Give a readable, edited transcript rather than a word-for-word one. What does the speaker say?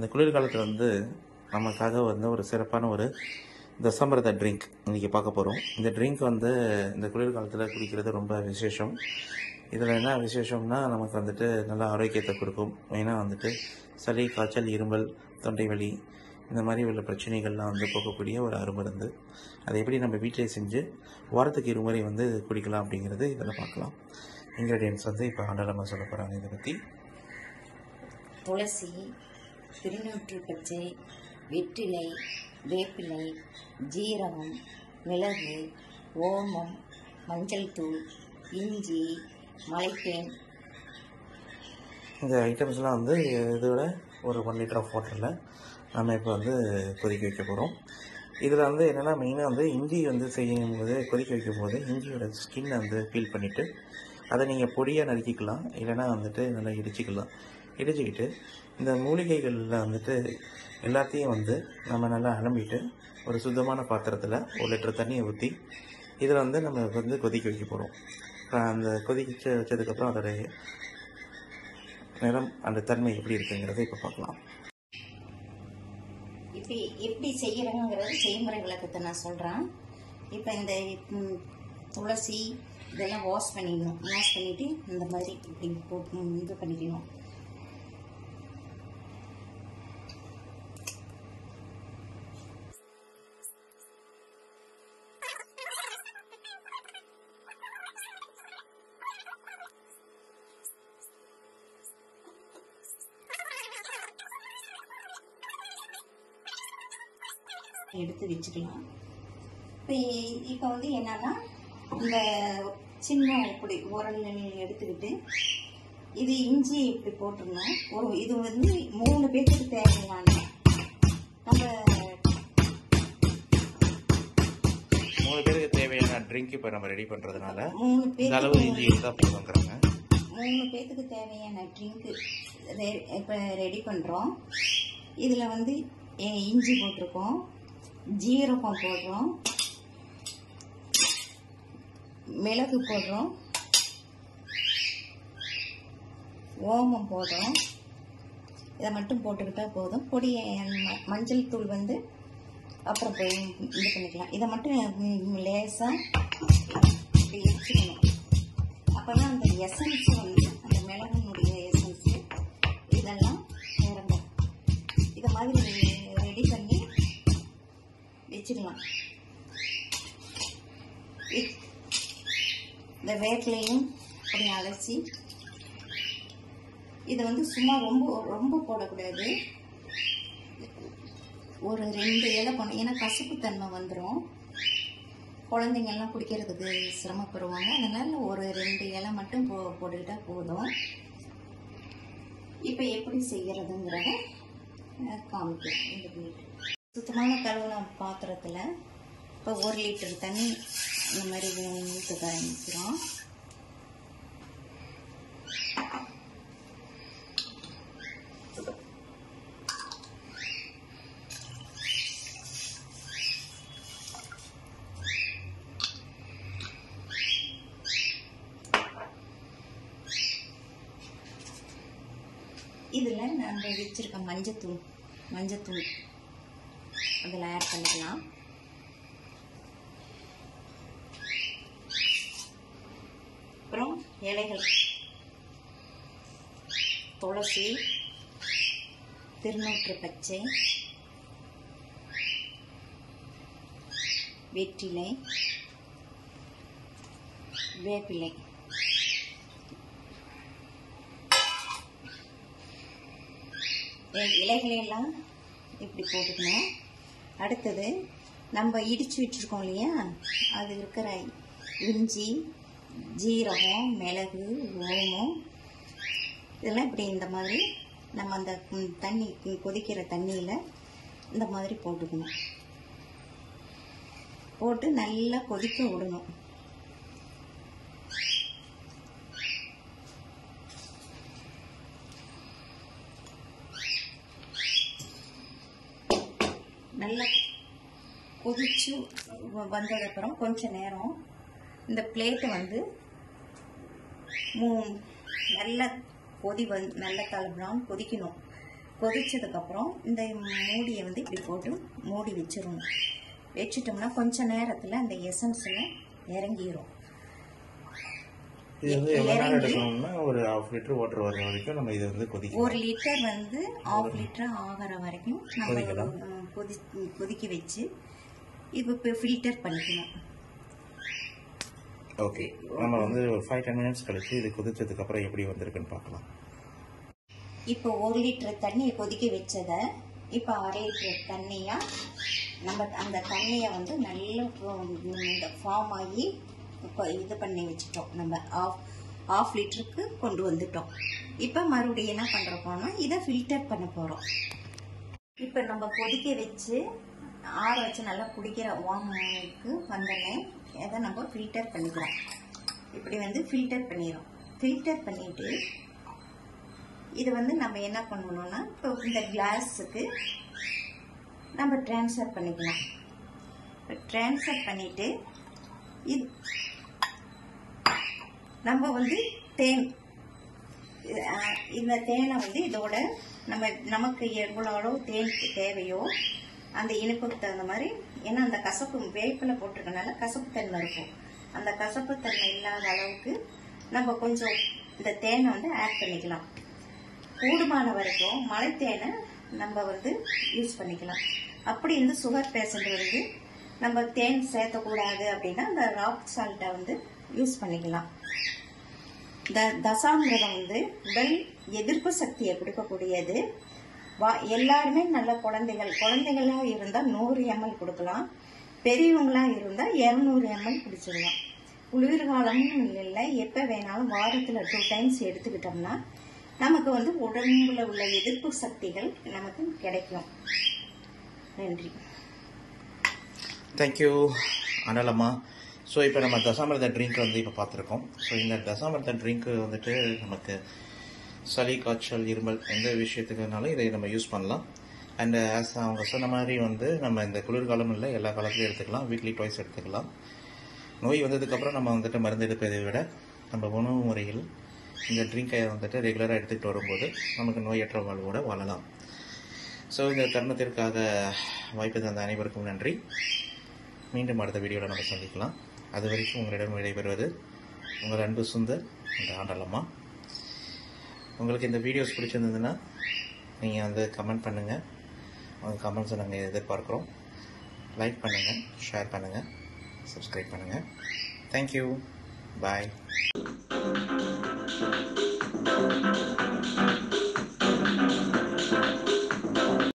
இந்த குளிர்காலத்தில் வந்து நமக்காக வந்து ஒரு சிறப்பான ஒரு தசாமிரத ட்ரிங்க் இன்றைக்கி பார்க்க போகிறோம். இந்த ட்ரிங்க் வந்து இந்த குளிர்காலத்தில் குடிக்கிறது ரொம்ப விசேஷம். இதில் என்ன விசேஷம்னா நமக்கு வந்துட்டு நல்ல ஆரோக்கியத்தை கொடுக்கும். மெயினாக வந்துட்டு சளி, காய்ச்சல், இருமல், தொண்டை வலி இந்த மாதிரி உள்ள பிரச்சனைகள்லாம் வந்து போக்கக்கூடிய ஒரு அருமருந்து. அதை எப்படி நம்ம வீட்டிலே செஞ்சு வாரத்துக்கு இருமுறை வந்து குடிக்கலாம் அப்படிங்கிறது இதில் பார்க்கலாம். இன்க்ரீடியன்ட்ஸ் வந்து இப்போ ஆண்டலமாக சொல்ல போகிறாங்க. இதை பற்றி துளசி, திருநூற்று பச்சை, வெற்றிலை, வேப்பிலை, ஜீரகம், மிளகு, ஓமம், மஞ்சள் தூள், இஞ்சி, மலைத்தேன். இந்த ஐட்டம்ஸ்லாம் வந்து இதோட ஒரு 1 லிட்டர் ஆஃப் வாட்டரில் நம்ம இப்போ வந்து கொதிக்க வைக்க போகிறோம். இதில் வந்து என்னென்னா மெயினாக வந்து இஞ்சி வந்து செய்யும்போது கொதிக்க வைக்கும் போது இஞ்சியோட ஸ்கின்னை வந்து பீல் பண்ணிவிட்டு அதை நீங்கள் பொடியாக நறுக்கிக்கலாம், இல்லைனா வந்துட்டு நல்லா இடிச்சிக்கிட்டு இந்த மூலிகைகளில் வந்துட்டு எல்லாத்தையும் வந்து நம்ம நல்லா அலம்பிட்டு ஒரு சுத்தமான பாத்திரத்தில் 1 லிட்டர் தண்ணியை ஊற்றி இதில் வந்து நம்ம வந்து கொதிக்க வைக்க போகிறோம். அந்த கொதிக்க வச்சதுக்கப்புறம் அதோடைய நிறம் அந்த தன்மை எப்படி இருக்குங்கிறத இப்போ பார்க்கலாம். இப்போ எப்படி செய்யறதுங்கிறது செய்முறை விளக்கத்தை நான் சொல்கிறேன். இப்போ இந்த துளசி இதெல்லாம் வாஷ் பண்ணிவிட்டு இந்த மாதிரி இப்படி போட்டு இது பண்ணிக்கணும். எடுத்து வச்சுக்கலாம். இப்போ வந்து என்னன்னா இந்த சின்ன இப்படி உரல் எடுத்துக்கிட்டு இது இஞ்சி இப்படி போட்டுருணும். இது வந்து 3 பேருக்கு தேவையான நம்ம 3 பேருக்கு தேவையான ட்ரிங்க் இப்போ நம்ம ரெடி பண்ணுறதுனால 3 அளவு இஞ்சி எடுத்தால் போதுங்கிறாங்க. 3 பேருக்கு தேவையான ட்ரிங்க்கு இப்போ ரெடி பண்ணுறோம். இதில் வந்து இஞ்சி போட்டிருக்கோம், ஜீரகம் போடுறோம், மிளகு போடுறோம், ஓமம் போடுறோம். இதை மட்டும் போட்டுக்கிட்டா போதும். பொடி மஞ்சள் தூள் வந்து அப்புறம் போய் இது பண்ணிக்கலாம். இதை மட்டும் லேசாக இப்படி வச்சுக்கணும். அப்போ தான் அந்த எசன்ஸ் வந்து அந்த மிளகுனுடைய எசன்ஸு இதெல்லாம் இறங்கும். இதை மாதிரி ரெடி பண்ணி வச்சுக்கலாம். இந்த வேப்பிலையும் அப்படி அலசி இதை வந்து சும்மா ரொம்ப போடக்கூடாது. ஒரு 2 இலை போடணும். ஏன்னா கசப்பு தன்மை வந்துடும், குழந்தைங்கள்லாம் குடிக்கிறதுக்கு சிரமப்படுவாங்க. அதனால ஒரு 2 இலை மட்டும் போட்டுக்கிட்டா போதும். இப்போ எப்படி செய்யறதுங்கிறத காமிக்கிறேன். சுத்தமான கழுவுன பாத்திரத்தில் இப்போ 1 லிட்டர் தண்ணி இந்த மாதிரி ஊற்ற ஆரம்பிக்கிறோம். இதில் நம்ம வச்சிருக்க மஞ்சத்தூள் அதில் ஆட் பண்ணிக்கலாம். அப்புறம் இலைகள் துளசி, திருநூற்று பச்சை, வெற்றிலை, வேப்பிலை. இலைகளெல்லாம் இப்படி போட்டுக்கணும். அடுத்தது நம்ம இடித்து வச்சுருக்கோம் இல்லையா, அது இருக்கிற இஞ்சி, ஜீரகம், மிளகு, ஓமம் இதெல்லாம் இப்படி இந்த மாதிரி நம்ம அந்த தண்ணி கொதிக்கிற தண்ணியில் இந்த மாதிரி போட்டுக்கணும். போட்டு நல்லா கொதிக்க விடணும். நல்லா கொதிச்சு வந்ததுக்கப்புறம் கொஞ்ச நேரம் இந்த பிளேட்டை வந்து நல்ல கொதி நல்ல கலப்படம் கொதிக்கணும். கொதிச்சதுக்கப்புறம் இந்த மூடியை வந்து இப்படி போட்டு மூடி வச்சிடணும். வச்சுட்டோம்னா கொஞ்ச நேரத்தில் அந்த எசன்ஸில் இறங்கிடும். இது வந்து எவ்வளோ நேரம் எடுக்கணும்னா ஒரு 1/2 லிட்டர் வாட்டர் வர வரைக்கும் நம்ம இதை வந்து கொதிக்க 1 லிட்டர் வந்து 1/2 லிட்டர் ஆகிற வரைக்கும் நம்ம கொதிக்க வச்சு இப்போ ஃபில்டர் பண்ணிக்கணும். ஓகே, நம்ம வந்து ஒரு 5-10 மினிட்ஸ் கழிச்சு இது கொதிச்சதுக்கு அப்புறம் எப்படி வந்திருக்குன்னு பார்க்கலாம். இப்போ 1 லிட்டர் தண்ணியை கொதிக்க வச்சதை இப்போ 1/2 லிட்டர் தண்ணியாக நம்ம அந்த தண்ணியை வந்து நல்லா ஃபார்ம் ஆகி இப்போ இது பண்ணி வச்சுட்டோம். நம்ம 1/2 லிட்டருக்கு கொண்டு வந்துட்டோம். இப்போ மறுபடியும் என்ன பண்ணுறோம்னா இதை ஃபில்டர் பண்ண போகிறோம். இப்போ நம்ம கொதிக்க வச்சு ஆற வச்சு நல்லா குடிக்கிற வார்முக்கு வந்தோடனே அதை நம்ம ஃபில்டர் பண்ணிக்கிறோம். இப்படி வந்து ஃபில்டர் பண்ணிடுறோம். ஃபில்டர் பண்ணிட்டு இது வந்து நம்ம என்ன பண்ணணும்னா இப்போ இந்த கிளாஸுக்கு நம்ம ட்ரான்ஸ்ஃபர் பண்ணிக்கலாம். ட்ரான்ஸ்ஃபர் பண்ணிட்டு இது நம்ம வந்து தேன், இந்த தேனை வந்து இதோட நமக்கு எவ்வளோ அளவு தேன் தேவையோ அந்த இனிப்புக்கு தகுந்த மாதிரி, ஏன்னா அந்த கசப்பு வேப்பில போட்டிருக்கனால கசப்பு தன்மை இருக்கும். அந்த கசப்பு தன்மை இல்லாத அளவுக்கு நம்ம கொஞ்சம் இந்த தேனை வந்து ஆட் பண்ணிக்கலாம். கூடுமான வரைக்கும் மலை தேனை நம்ம வந்து யூஸ் பண்ணிக்கலாம். அப்படி இந்த சுகர் பேஷண்ட் வந்து நம்ம தேன் சேர்த்தக்கூடாது அப்படின்னா அந்த ராக் சால்ட்டை வந்து யூஸ் பண்ணிக்கலாம். தசாமிரதம் வந்து உடல் எதிர்ப்பு சக்தியை கொடுக்கக்கூடியது. எல்லாருமே நல்ல குழந்தைகளா இருந்தால் 100 ml கொடுக்கலாம். பெரியவங்களா இருந்தால் 200 ml குடிச்சிடலாம். குளிர்காலம்னு இல்லை, எப்போ வேணாலும் வாரத்தில் 2 டைம்ஸ் எடுத்துக்கிட்டோம்னா நமக்கு வந்து உடம்புல உள்ள எதிர்ப்பு சக்திகள் நமக்கு கிடைக்கும். நன்றி. தேங்க்யூ அனலம்மா. ஸோ இப்போ நம்ம தசாமிரத ட்ரிங்க் வந்து இப்போ பார்த்துருக்கோம். ஸோ இந்த தசாமிரத ட்ரிங்க்கு வந்துட்டு நமக்கு சளி, காய்ச்சல், இருமல் எந்த விஷயத்துக்குனாலும் இதை நம்ம யூஸ் பண்ணலாம். அண்ட் ஆஸ் அவங்க சொன்ன மாதிரி வந்து நம்ம இந்த குளிர்காலம் இல்லை, எல்லா காலத்துலையும் எடுத்துக்கலாம். வீக்லி ட்வைஸ் எடுத்துக்கலாம். நோய் வந்ததுக்கப்புறம் நம்ம வந்துட்டு மருந்து எடுப்பதை விட நம்ம உணவு முறையில் இந்த ட்ரிங்கை வந்துட்டு ரெகுலராக எடுத்துகிட்டு வரும்போது நமக்கு நோயற்ற வாழ்வோடு வாழலாம். ஸோ இந்த தருணத்திற்காக வாய்ப்பு தந்த அனைவருக்கும் நன்றி. மீண்டும் அடுத்த வீடியோவில் நம்ம சந்திக்கலாம். அது வரைக்கும் உங்களிடம் விடைபெறுவது உங்கள் அன்பு சுந்தர் இந்த ஆண்டலம்மா. உங்களுக்கு இந்த வீடியோஸ் பிடிச்சிருந்ததுன்னா நீங்கள் வந்து கமெண்ட் பண்ணுங்கள். உங்கள் கமெண்ட்ஸை நாங்கள் எதிர்பார்க்குறோம். லைக் பண்ணுங்கள், ஷேர் பண்ணுங்கள், சப்ஸ்கிரைப் பண்ணுங்கள். தேங்க்யூ. பாய்.